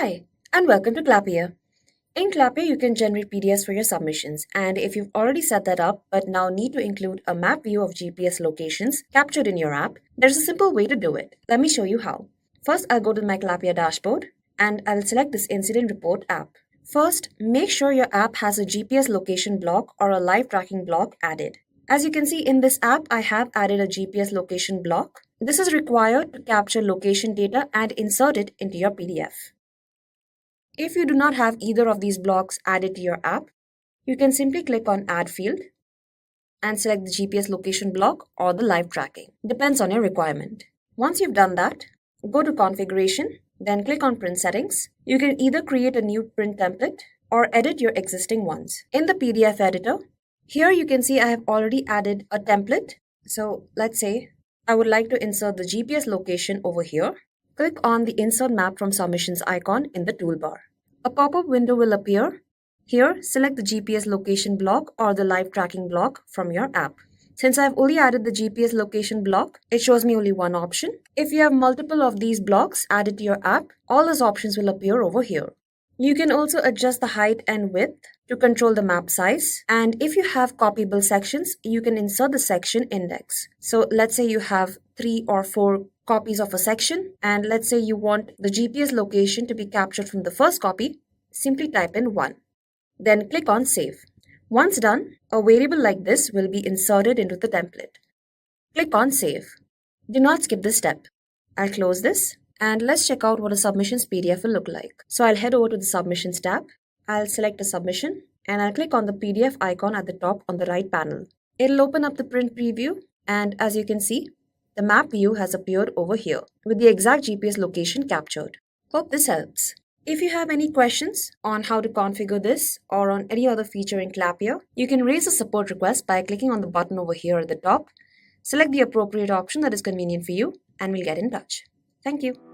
Hi, and welcome to Clappia. In Clappia, you can generate PDFs for your submissions, and if you've already set that up but now need to include a map view of GPS locations captured in your app, there's a simple way to do it. Let me show you how. First, I'll go to my Clappia dashboard, and I'll select this Incident Report app. First, make sure your app has a GPS location block or a live tracking block added. As you can see in this app, I have added a GPS location block. This is required to capture location data and insert it into your PDF. If you do not have either of these blocks added to your app, you can simply click on Add field and select the GPS location block or the live tracking. Depends on your requirement. Once you've done that, go to Configuration, then click on Print Settings. You can either create a new print template or edit your existing ones. In the PDF editor, here you can see I have already added a template. So let's say I would like to insert the GPS location over here. Click on the Insert Map from Submissions icon in the toolbar. A pop-up window will appear. Here, select the GPS location block or the live tracking block from your app. Since I've only added the GPS location block, it shows me only one option. If you have multiple of these blocks added to your app, all those options will appear over here. You can also adjust the height and width to control the map size. And if you have copyable sections, you can insert the section index. So let's say you have 3 or 4 copies of a section, and let's say you want the GPS location to be captured from the first copy, simply type in 1. Then click on Save. Once done, a variable like this will be inserted into the template. Click on Save. Do not skip this step. I'll close this, and let's check out what a submissions PDF will look like. So I'll head over to the Submissions tab. I'll select a submission, and I'll click on the PDF icon at the top on the right panel. It'll open up the print preview, and as you can see, the map view has appeared over here with the exact GPS location captured. Hope this helps. If you have any questions on how to configure this or on any other feature in Clappia, you can raise a support request by clicking on the button over here at the top. Select the appropriate option that is convenient for you, and we'll get in touch. Thank you.